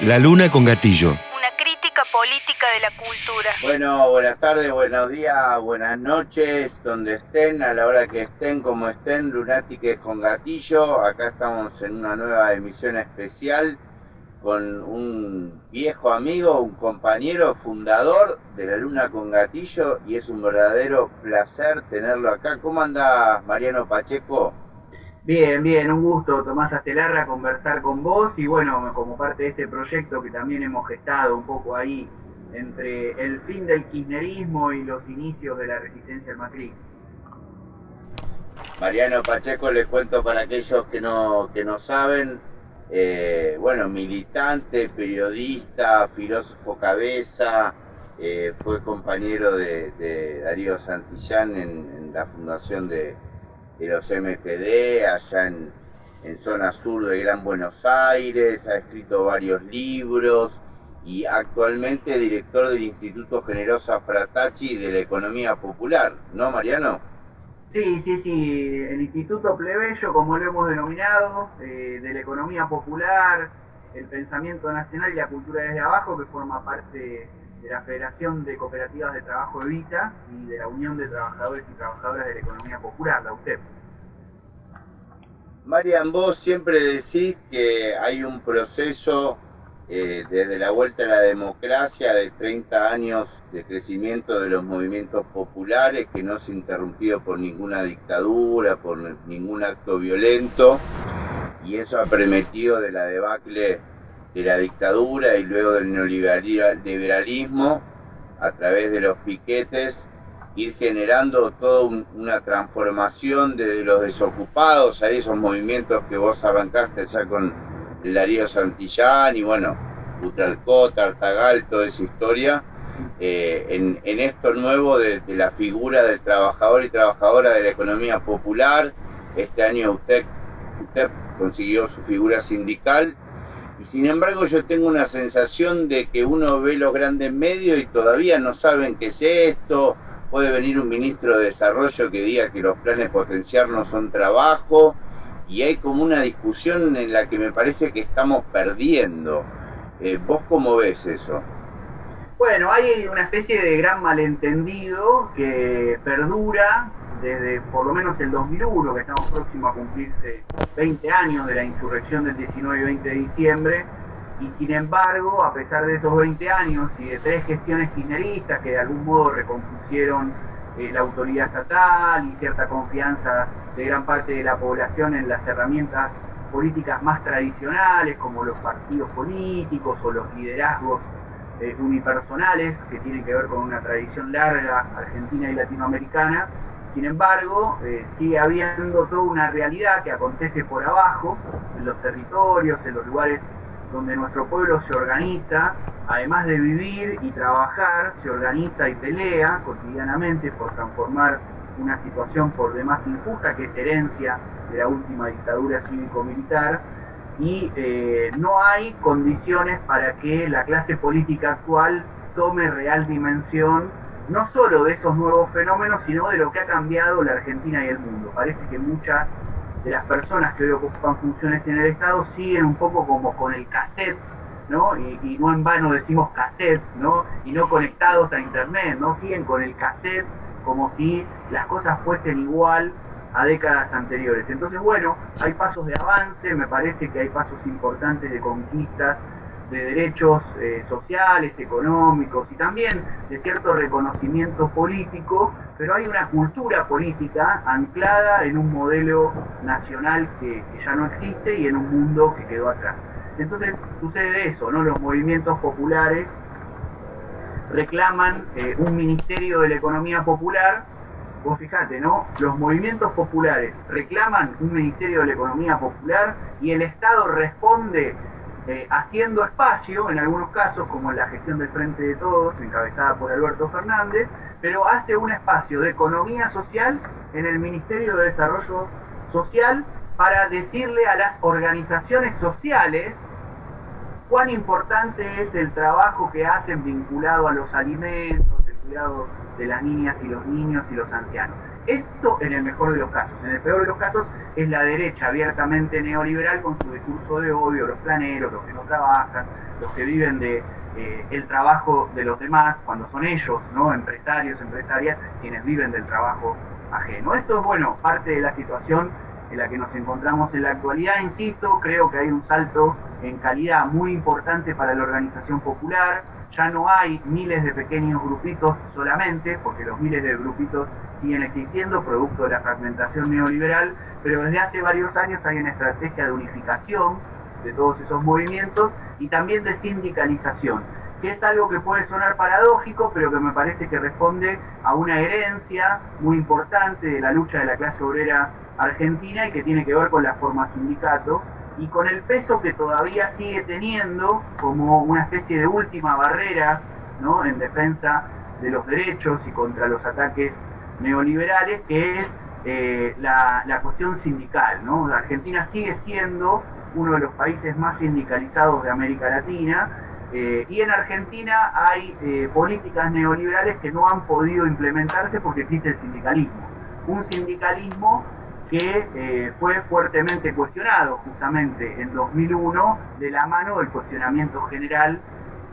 La Luna con Gatillo. Una crítica política de la cultura. Bueno, buenas tardes, buenos días, buenas noches, donde estén, a la hora que estén, como estén, Lunáticos con Gatillo. Acá estamos en una nueva emisión especial con un viejo amigo, un compañero fundador de La Luna con Gatillo, y es un verdadero placer tenerlo acá. ¿Cómo anda Mariano Pacheco? Bien, un gusto, Tomás Astelarra, conversar con vos y bueno, como parte de este proyecto que también hemos gestado un poco ahí entre el fin del kirchnerismo y los inicios de la resistencia al macrismo. Mariano Pacheco, les cuento para aquellos que no saben, bueno, militante, periodista, filósofo cabeza, fue compañero de Darío Santillán en la fundación de los MPD, allá en zona sur de Gran Buenos Aires, ha escrito varios libros y actualmente director del Instituto Generosa Fratacci de la Economía Popular, ¿no, Mariano? Sí, el Instituto Plebeyo, como lo hemos denominado, de la economía popular, el pensamiento nacional y la cultura desde abajo, que forma parte de la Federación de Cooperativas de Trabajo Evita y de la Unión de Trabajadores y Trabajadoras de la Economía Popular, la UTEP. Marian, vos siempre decís que hay un proceso desde la vuelta a la democracia de 30 años de crecimiento de los movimientos populares que no se ha interrumpido por ninguna dictadura, por ningún acto violento, y eso ha permitido de la debacle de la dictadura y luego del neoliberalismo a través de los piquetes ir generando toda una transformación de los desocupados, a esos movimientos que vos arrancaste ya con el Darío Santillán y bueno, Utralcó, Tartagal, toda esa historia, en esto nuevo de la figura del trabajador y trabajadora de la economía popular. Este año usted consiguió su figura sindical y sin embargo yo tengo una sensación de que uno ve los grandes medios y todavía no saben qué es esto. Puede venir un ministro de Desarrollo que diga que los planes potenciar no son trabajo, y hay como una discusión en la que me parece que estamos perdiendo. ¿Vos cómo ves eso? Bueno, hay una especie de gran malentendido que perdura desde por lo menos el 2001, que estamos próximos a cumplirse 20 años de la insurrección del 19 y 20 de diciembre, y sin embargo, a pesar de esos 20 años y de 3 gestiones kirchneristas que de algún modo recompusieron la autoridad estatal y cierta confianza de gran parte de la población en las herramientas políticas más tradicionales como los partidos políticos o los liderazgos unipersonales que tienen que ver con una tradición larga argentina y latinoamericana, sin embargo, sigue habiendo toda una realidad que acontece por abajo, en los territorios, en los lugares donde nuestro pueblo se organiza, además de vivir y trabajar, se organiza y pelea cotidianamente por transformar una situación por demás injusta, que es herencia de la última dictadura cívico-militar, y no hay condiciones para que la clase política actual tome real dimensión, no solo de esos nuevos fenómenos, sino de lo que ha cambiado la Argentina y el mundo. Parece que muchas de las personas que hoy ocupan funciones en el Estado siguen un poco como con el cassette, ¿no? Y no en vano decimos cassette, ¿no? Y no conectados a internet, ¿no? Siguen con el cassette como si las cosas fuesen igual a décadas anteriores. Entonces, bueno, hay pasos de avance, me parece que hay pasos importantes de conquistas de derechos sociales, económicos y también de cierto reconocimiento político, pero hay una cultura política anclada en un modelo nacional que ya no existe y en un mundo que quedó atrás. Entonces sucede eso, ¿no? Los movimientos populares reclaman un ministerio de la economía popular. Vos fijate, ¿no? Los movimientos populares reclaman un ministerio de la economía popular y el Estado responde haciendo espacio, en algunos casos, como en la gestión del Frente de Todos, encabezada por Alberto Fernández, pero hace un espacio de economía social en el Ministerio de Desarrollo Social para decirle a las organizaciones sociales cuán importante es el trabajo que hacen vinculado a los alimentos, el cuidado de las niñas y los niños y los ancianos. Esto en el mejor de los casos. En el peor de los casos es la derecha abiertamente neoliberal con su discurso de odio, los planeros, los que no trabajan, los que viven de el trabajo de los demás, cuando son ellos, ¿no?, empresarios, empresarias, quienes viven del trabajo ajeno. Esto es, bueno, parte de la situación en la que nos encontramos en la actualidad. Insisto, creo que hay un salto en calidad muy importante para la organización popular. Ya no hay miles de pequeños grupitos solamente, porque los miles de grupitos siguen existiendo, producto de la fragmentación neoliberal, pero desde hace varios años hay una estrategia de unificación de todos esos movimientos y también de sindicalización, que es algo que puede sonar paradójico, pero que me parece que responde a una herencia muy importante de la lucha de la clase obrera argentina y que tiene que ver con la forma sindicato y con el peso que todavía sigue teniendo como una especie de última barrera, ¿no?, en defensa de los derechos y contra los ataques neoliberales, que es la cuestión sindical, ¿no? La Argentina sigue siendo uno de los países más sindicalizados de América Latina, y en Argentina hay políticas neoliberales que no han podido implementarse porque existe el sindicalismo. Un sindicalismo que fue fuertemente cuestionado justamente en 2001 de la mano del cuestionamiento general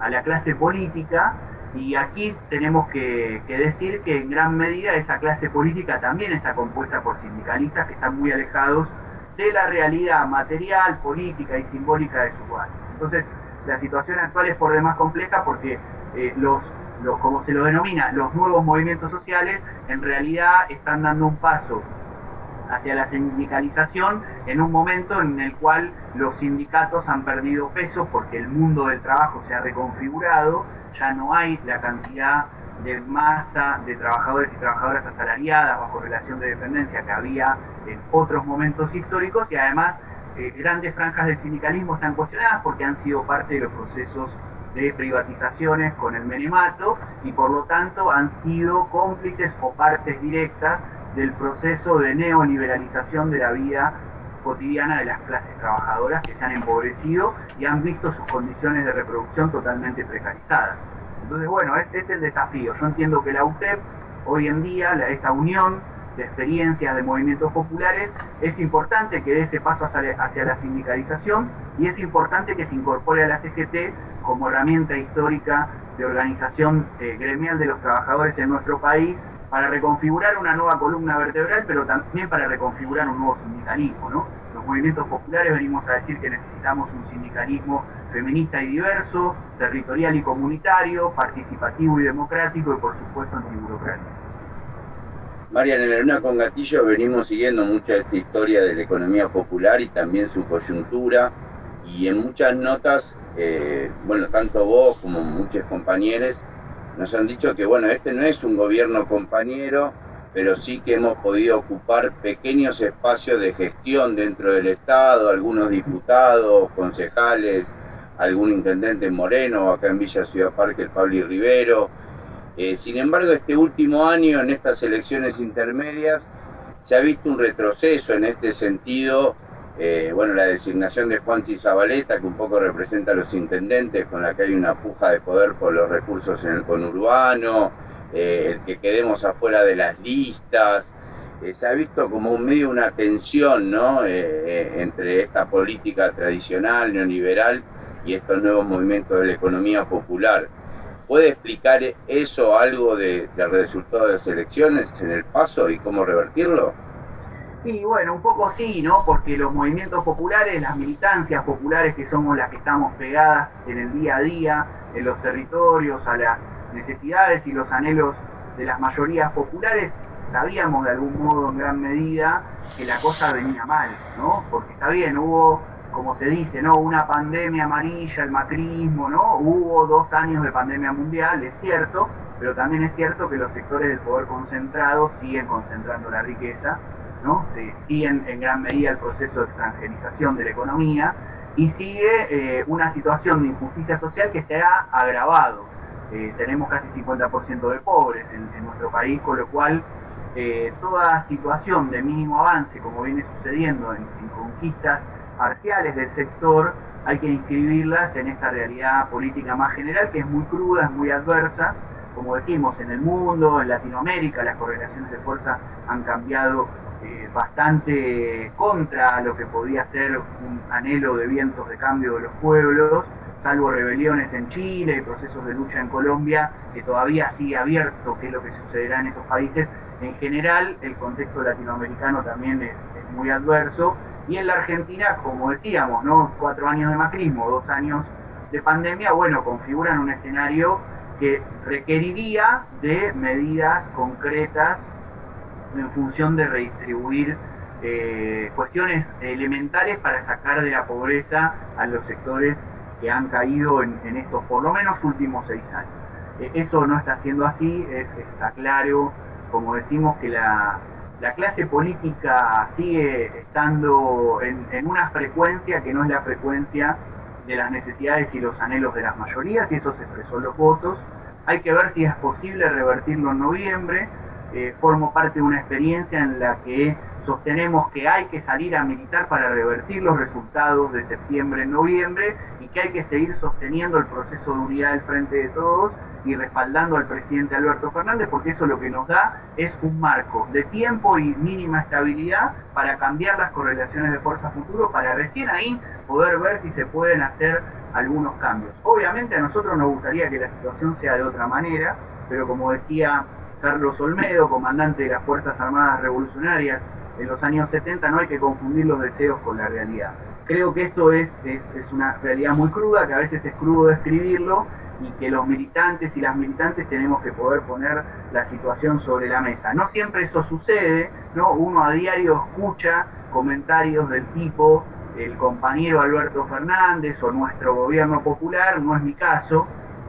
a la clase política, y aquí tenemos que decir que en gran medida esa clase política también está compuesta por sindicalistas que están muy alejados de la realidad material, política y simbólica de sus bases. Entonces, la situación actual es por demás compleja porque como se lo denomina, los nuevos movimientos sociales en realidad están dando un paso hacia la sindicalización en un momento en el cual los sindicatos han perdido peso porque el mundo del trabajo se ha reconfigurado, ya no hay la cantidad de masa de trabajadores y trabajadoras asalariadas bajo relación de dependencia que había en otros momentos históricos, y además grandes franjas del sindicalismo están cuestionadas porque han sido parte de los procesos de privatizaciones con el menemato y por lo tanto han sido cómplices o partes directas del proceso de neoliberalización de la vida cotidiana de las clases trabajadoras, que se han empobrecido y han visto sus condiciones de reproducción totalmente precarizadas. Entonces, bueno, es el desafío. Yo entiendo que la UTEP, hoy en día, esta unión de experiencias de movimientos populares, es importante que dé ese paso hacia la sindicalización y es importante que se incorpore a la CGT como herramienta histórica de organización gremial de los trabajadores en nuestro país, para reconfigurar una nueva columna vertebral, pero también para reconfigurar un nuevo sindicalismo, ¿no? Los movimientos populares venimos a decir que necesitamos un sindicalismo feminista y diverso, territorial y comunitario, participativo y democrático y por supuesto antiburocrático. Marian, en la Luna con Gatillo venimos siguiendo mucha esta historia de la economía popular y también su coyuntura, y en muchas notas, bueno, tanto vos como muchos compañeros nos han dicho que, bueno, este no es un gobierno compañero, pero sí que hemos podido ocupar pequeños espacios de gestión dentro del Estado, algunos diputados, concejales, algún intendente Moreno, acá en Villa Ciudad Parque, el Pablo Rivero. Sin embargo, este último año, en estas elecciones intermedias, se ha visto un retroceso en este sentido. Bueno, la designación de Juanchi Zabaleta, que un poco representa a los intendentes, con la que hay una puja de poder por los recursos en el conurbano, el que quedemos afuera de las listas, se ha visto como un medio una tensión, ¿no?, entre esta política tradicional, neoliberal, y estos nuevos movimientos de la economía popular. ¿Puede explicar eso algo del resultado de las elecciones en el paso y cómo revertirlo? Sí, bueno, un poco sí, ¿no? Porque los movimientos populares, las militancias populares, que somos las que estamos pegadas en el día a día, en los territorios, a las necesidades y los anhelos de las mayorías populares, sabíamos de algún modo en gran medida que la cosa venía mal, ¿no? Porque está bien, hubo, como se dice, ¿no?, una pandemia amarilla, el macrismo, ¿no? Hubo 2 años de pandemia mundial, es cierto, pero también es cierto que los sectores del poder concentrado siguen concentrando la riqueza, ¿no? Se sigue en gran medida el proceso de extranjerización de la economía y sigue una situación de injusticia social que se ha agravado. Tenemos casi 50% de pobres en nuestro país, con lo cual toda situación de mínimo avance, como viene sucediendo en conquistas parciales del sector, hay que inscribirlas en esta realidad política más general, que es muy cruda, es muy adversa, como decimos, en el mundo, en Latinoamérica, las correlaciones de fuerza han cambiado bastante contra lo que podía ser un anhelo de vientos de cambio de los pueblos, salvo rebeliones en Chile y procesos de lucha en Colombia, que todavía sigue abierto qué es lo que sucederá en esos países. En general, el contexto latinoamericano también es muy adverso, y en la Argentina, como decíamos, ¿no? 4 años de macrismo, 2 años de pandemia, bueno, configuran un escenario que requeriría de medidas concretas en función de redistribuir cuestiones elementales para sacar de la pobreza a los sectores que han caído en estos por lo menos últimos 6 años. Eso no está siendo así, está claro, como decimos, que la clase política sigue estando en una frecuencia que no es la frecuencia de las necesidades y los anhelos de las mayorías, y eso se expresó en los votos. Hay que ver si es posible revertirlo en noviembre. Formo parte de una experiencia en la que sostenemos que hay que salir a militar para revertir los resultados de septiembre en noviembre, y que hay que seguir sosteniendo el proceso de unidad del Frente de Todos y respaldando al presidente Alberto Fernández, porque eso lo que nos da es un marco de tiempo y mínima estabilidad para cambiar las correlaciones de fuerza futuro, para recién ahí poder ver si se pueden hacer algunos cambios. Obviamente a nosotros nos gustaría que la situación sea de otra manera, pero como decía Carlos Olmedo, comandante de las Fuerzas Armadas Revolucionarias en los años 70, no hay que confundir los deseos con la realidad. Creo que esto es una realidad muy cruda, que a veces es crudo describirlo, y que los militantes y las militantes tenemos que poder poner la situación sobre la mesa. No siempre eso sucede, ¿no? Uno a diario escucha comentarios del tipo el compañero Alberto Fernández o nuestro gobierno popular. No es mi caso.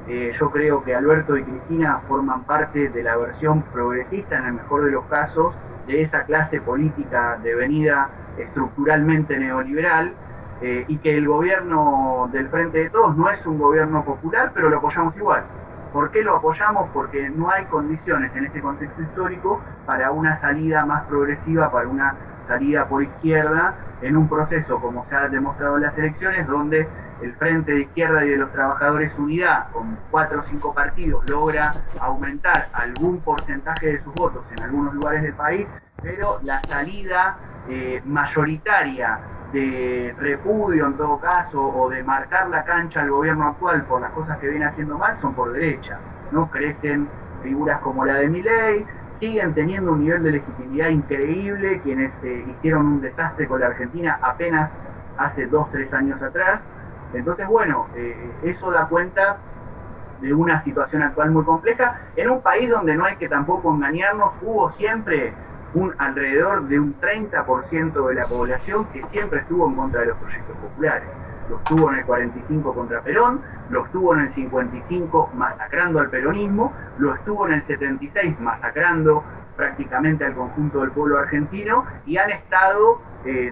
Yo creo que Alberto y Cristina forman parte de la versión progresista, en el mejor de los casos, de esa clase política devenida estructuralmente neoliberal, y que el gobierno del Frente de Todos no es un gobierno popular, pero lo apoyamos igual. ¿Por qué lo apoyamos? Porque no hay condiciones en este contexto histórico para una salida más progresiva, para una salida por izquierda, en un proceso, como se ha demostrado en las elecciones, donde el Frente de Izquierda y de los Trabajadores Unidad, con 4 o 5 partidos, logra aumentar algún porcentaje de sus votos en algunos lugares del país, pero la salida mayoritaria de repudio en todo caso, o de marcar la cancha al gobierno actual por las cosas que viene haciendo mal, son por derecha, ¿no? Crecen figuras como la de Milei, siguen teniendo un nivel de legitimidad increíble quienes hicieron un desastre con la Argentina apenas hace 2-3 años atrás. Entonces, bueno, eso da cuenta de una situación actual muy compleja, en un país donde no hay que tampoco engañarnos. Hubo siempre alrededor de un 30% de la población que siempre estuvo en contra de los proyectos populares. Lo estuvo en el 45 contra Perón, lo estuvo en el 55 masacrando al peronismo, lo estuvo en el 76 masacrando prácticamente al conjunto del pueblo argentino, y han estado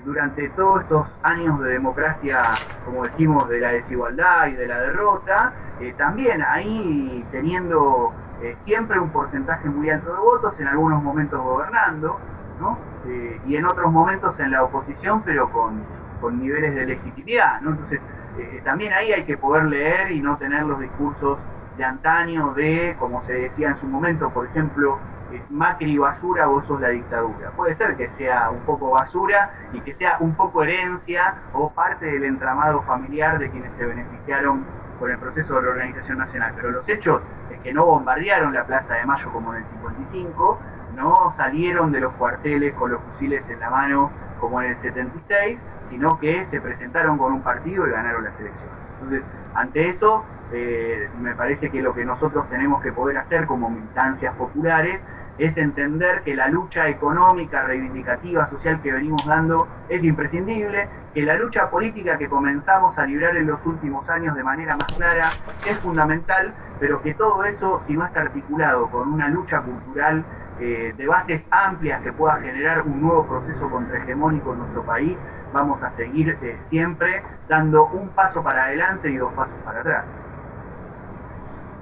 durante todos estos años de democracia, como decimos, de la desigualdad y de la derrota, también ahí teniendo siempre un porcentaje muy alto de votos, en algunos momentos gobernando, ¿no? Y en otros momentos en la oposición, pero con niveles de legitimidad, ¿no? Entonces, también ahí hay que poder leer y no tener los discursos de antaño de, como se decía en su momento, por ejemplo, Macri basura, vos sos la dictadura. Puede ser que sea un poco basura y que sea un poco herencia o parte del entramado familiar de quienes se beneficiaron por el proceso de la Organización Nacional, pero los hechos es que no bombardearon la Plaza de Mayo como en el 55, no salieron de los cuarteles con los fusiles en la mano como en el 76, sino que se presentaron con un partido y ganaron las elecciones. Entonces, ante eso, me parece que lo que nosotros tenemos que poder hacer como militancias populares es entender que la lucha económica, reivindicativa, social que venimos dando es imprescindible, que la lucha política que comenzamos a librar en los últimos años de manera más clara es fundamental, pero que todo eso, si no está articulado con una lucha cultural de bases amplias que pueda generar un nuevo proceso contrahegemónico en nuestro país, vamos a seguir siempre dando un paso para adelante y 2 pasos para atrás.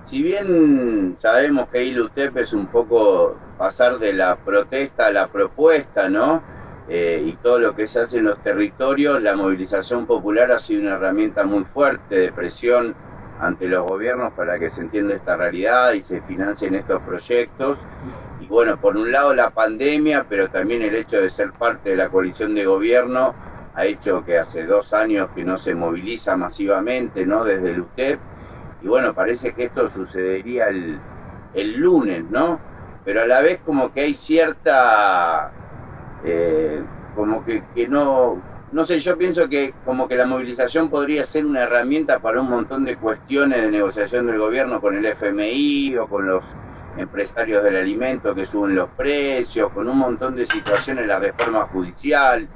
Si bien sabemos que ILUTEP es un poco pasar de la protesta a la propuesta, ¿no? Y todo lo que se hace en los territorios, la movilización popular ha sido una herramienta muy fuerte de presión ante los gobiernos para que se entienda esta realidad y se financien estos proyectos. Y bueno, por un lado la pandemia, pero también el hecho de ser parte de la coalición de gobierno ha hecho que hace 2 años que no se moviliza masivamente, ¿no? Desde el UTEP. Y bueno, parece que esto sucedería el lunes, ¿no? Pero a la vez como que hay cierta, como que no sé, yo pienso que como que la movilización podría ser una herramienta para un montón de cuestiones de negociación del gobierno con el FMI o con los empresarios del alimento que suben los precios, con un montón de situaciones, la reforma judicial.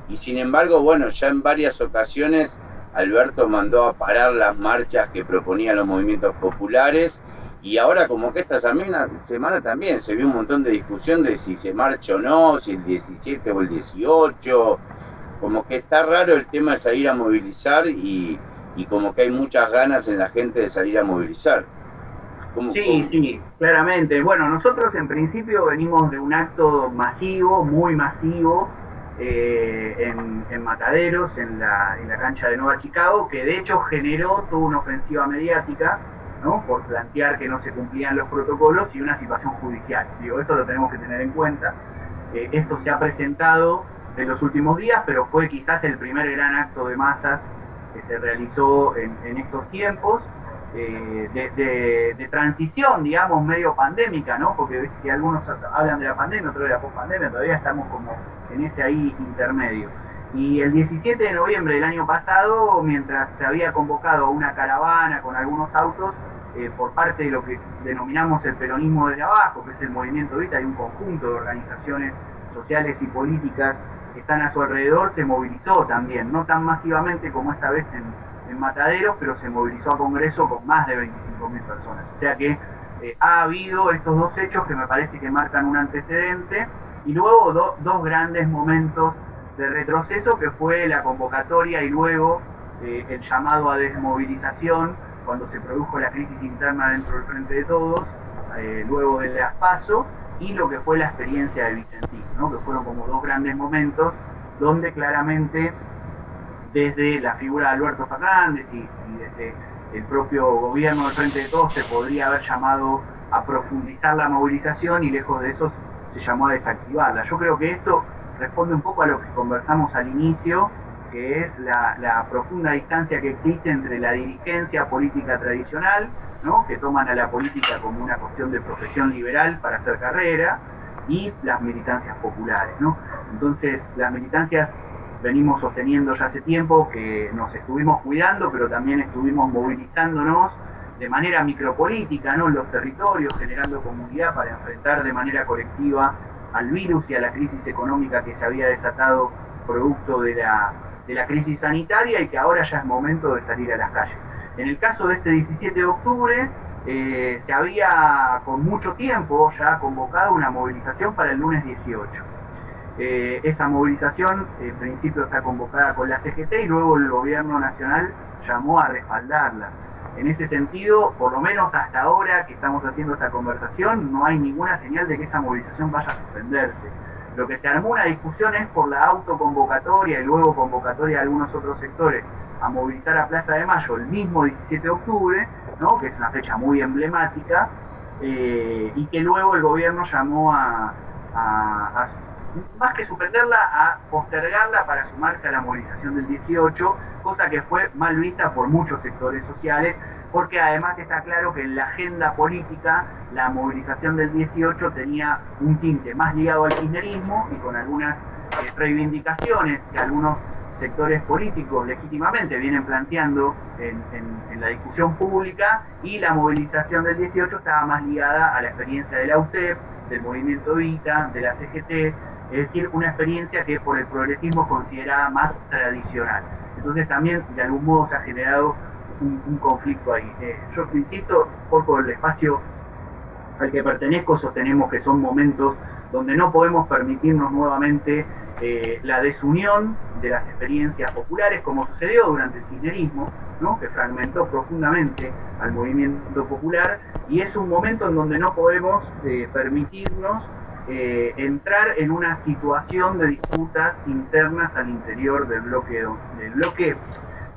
Y sin embargo, bueno, ya en varias ocasiones Alberto mandó a parar las marchas que proponían los movimientos populares, y ahora como que esta semana también se vio un montón de discusión de si se marcha o no, si el 17 o el 18, como que está raro el tema de salir a movilizar y como que hay muchas ganas en la gente de salir a movilizar. Sí, claramente. Bueno, nosotros en principio venimos de un acto masivo, muy masivo, en Mataderos, en la cancha de Nueva Chicago, que de hecho generó toda una ofensiva mediática, ¿no? Por plantear que no se cumplían los protocolos y una situación judicial. Digo, esto lo tenemos que tener en cuenta. Esto se ha presentado en los últimos días, pero fue quizás el primer gran acto de masas que se realizó en estos tiempos. De transición, digamos, medio pandémica, ¿no? Porque si algunos hablan de la pandemia, otros de la pospandemia, todavía estamos como en ese ahí intermedio. Y el 17 de noviembre del año pasado, mientras se había convocado una caravana con algunos autos, por parte de lo que denominamos el peronismo desde abajo, que es el Movimiento Evita, y un conjunto de organizaciones sociales y políticas que están a su alrededor, se movilizó también, no tan masivamente como esta vez en Mataderos, pero se movilizó a Congreso con más de 25.000 personas. O sea que ha habido estos dos hechos que me parece que marcan un antecedente, y luego dos grandes momentos de retroceso, que fue la convocatoria y luego el llamado a desmovilización cuando se produjo la crisis interna dentro del Frente de Todos, luego del PASO, y lo que fue la experiencia de Vicentín, ¿no? Que fueron como dos grandes momentos donde claramente desde la figura de Alberto Fernández y desde el propio gobierno del Frente de Todos se podría haber llamado a profundizar la movilización, y lejos de eso se llamó a desactivarla. Yo creo que esto responde un poco a lo que conversamos al inicio, que es la profunda distancia que existe entre la dirigencia política tradicional, ¿no? Que toman a la política como una cuestión de profesión liberal para hacer carrera, y las militancias populares, ¿no? Entonces, las militancias venimos sosteniendo ya hace tiempo que nos estuvimos cuidando, pero también estuvimos movilizándonos de manera micropolítica, ¿no? En los territorios, generando comunidad para enfrentar de manera colectiva al virus y a la crisis económica que se había desatado producto de la crisis sanitaria, y que ahora ya es momento de salir a las calles. En el caso de este 17 de octubre, se había con mucho tiempo ya convocado una movilización para el lunes 18. Esa movilización en principio está convocada con la CGT, y luego el gobierno nacional llamó a respaldarla. En ese sentido, por lo menos hasta ahora que estamos haciendo esta conversación, no hay ninguna señal de que esa movilización vaya a suspenderse. Lo que se armó una discusión es por la autoconvocatoria y luego convocatoria de algunos otros sectores a movilizar a Plaza de Mayo el mismo 17 de octubre, ¿no? Que es una fecha muy emblemática, y que luego el gobierno llamó a más que suspenderla, a postergarla para sumarse a la movilización del 18, cosa que fue mal vista por muchos sectores sociales, porque además está claro que en la agenda política la movilización del 18 tenía un tinte más ligado al kirchnerismo y con algunas reivindicaciones que algunos sectores políticos legítimamente vienen planteando en la discusión pública, y la movilización del 18 estaba más ligada a la experiencia de la UTEP, del Movimiento Evita, de la CGT, es decir, una experiencia que por el progresismo considerada más tradicional. Entonces también de algún modo se ha generado un conflicto ahí. Yo insisto, por el espacio al que pertenezco sostenemos que son momentos donde no podemos permitirnos nuevamente la desunión de las experiencias populares, como sucedió durante el kirchnerismo, ¿no? Que fragmentó profundamente al movimiento popular, y es un momento en donde no podemos permitirnos entrar en una situación de disputas internas al interior del bloque,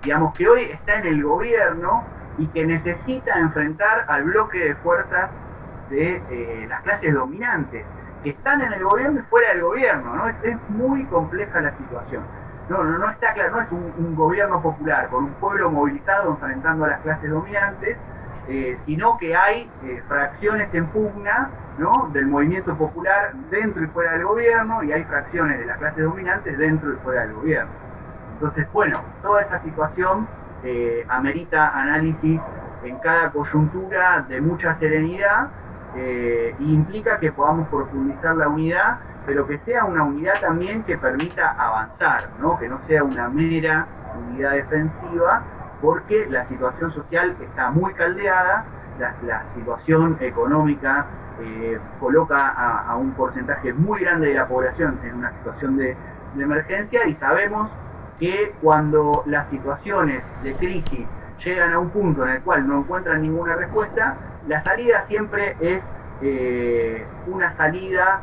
digamos, que hoy está en el gobierno, y que necesita enfrentar al bloque de fuerzas de las clases dominantes, que están en el gobierno y fuera del gobierno, ¿no? Es muy compleja la situación. No está claro, no es un gobierno popular con un pueblo movilizado enfrentando a las clases dominantes, sino que hay fracciones en pugna, ¿no?, del movimiento popular dentro y fuera del gobierno, y hay fracciones de las clases dominantes dentro y fuera del gobierno. Entonces, bueno, toda esa situación amerita análisis en cada coyuntura de mucha serenidad, e implica que podamos profundizar la unidad, pero que sea una unidad también que permita avanzar, ¿no?, que no sea una mera unidad defensiva, porque la situación social está muy caldeada, la situación económica coloca a un porcentaje muy grande de la población en una situación de emergencia, y sabemos que cuando las situaciones de crisis llegan a un punto en el cual no encuentran ninguna respuesta, la salida siempre es una salida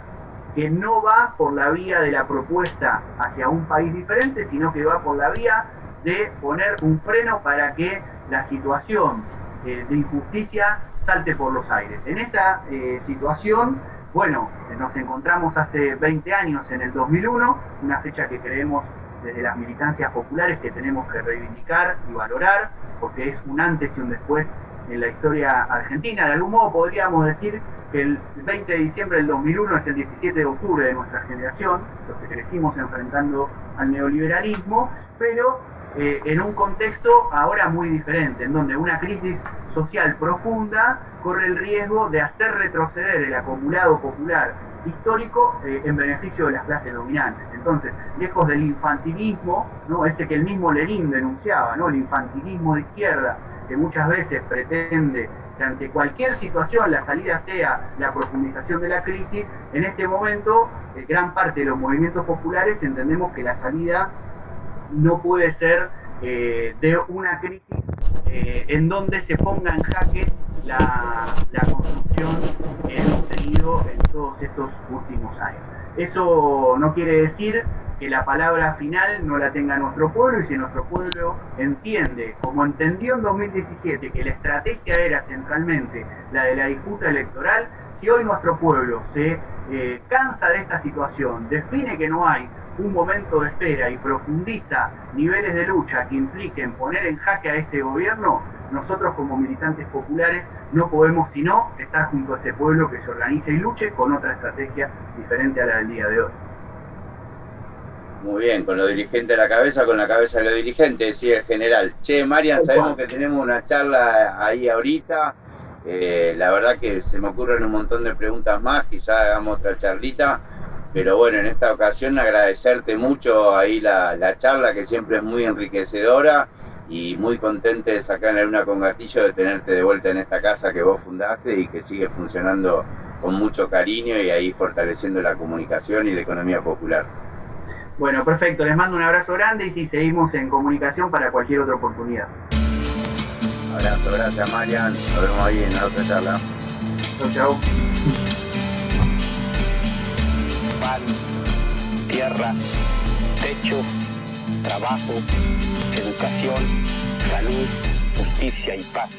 que no va por la vía de la propuesta hacia un país diferente, sino que va por la vía de poner un freno para que la situación de injusticia salte por los aires. En esta situación, bueno, nos encontramos hace 20 años, en el 2001, una fecha que creemos desde las militancias populares que tenemos que reivindicar y valorar, porque es un antes y un después en la historia argentina. De algún modo podríamos decir que el 20 de diciembre del 2001 es el 17 de octubre de nuestra generación, los que crecimos enfrentando al neoliberalismo, pero en un contexto ahora muy diferente, en donde una crisis social profunda corre el riesgo de hacer retroceder el acumulado popular histórico en beneficio de las clases dominantes. Entonces, lejos del infantilismo, ¿no?, ese que el mismo Lenin denunciaba, ¿no?, el infantilismo de izquierda, que muchas veces pretende que ante cualquier situación la salida sea la profundización de la crisis, en este momento gran parte de los movimientos populares entendemos que la salida no puede ser de una crisis en donde se ponga en jaque la construcción que hemos tenido en todos estos últimos años. Eso no quiere decir que la palabra final no la tenga nuestro pueblo, y si nuestro pueblo entiende, como entendió en 2017, que la estrategia era centralmente la de la disputa electoral, si hoy nuestro pueblo se cansa de esta situación, define que no hay un momento de espera y profundiza niveles de lucha que impliquen poner en jaque a este gobierno, nosotros como militantes populares no podemos sino estar junto a ese pueblo que se organice y luche con otra estrategia diferente a la del día de hoy. Muy bien, con los dirigentes a la cabeza, con la cabeza de los dirigentes, decía el general. Che, Marian, sabemos que tenemos una charla ahí ahorita. La verdad que se me ocurren un montón de preguntas más, quizás hagamos otra charlita. Pero bueno, en esta ocasión agradecerte mucho ahí la charla, que siempre es muy enriquecedora, y muy contento de sacar la luna con gatillo, de tenerte de vuelta en esta casa que vos fundaste y que sigue funcionando con mucho cariño y ahí fortaleciendo la comunicación y la economía popular. Bueno, perfecto, les mando un abrazo grande y sí, seguimos en comunicación para cualquier otra oportunidad. Abrazo, gracias Marian, nos vemos ahí en la otra charla. Chau. Pan, tierra, techo, trabajo, educación, salud, justicia y paz.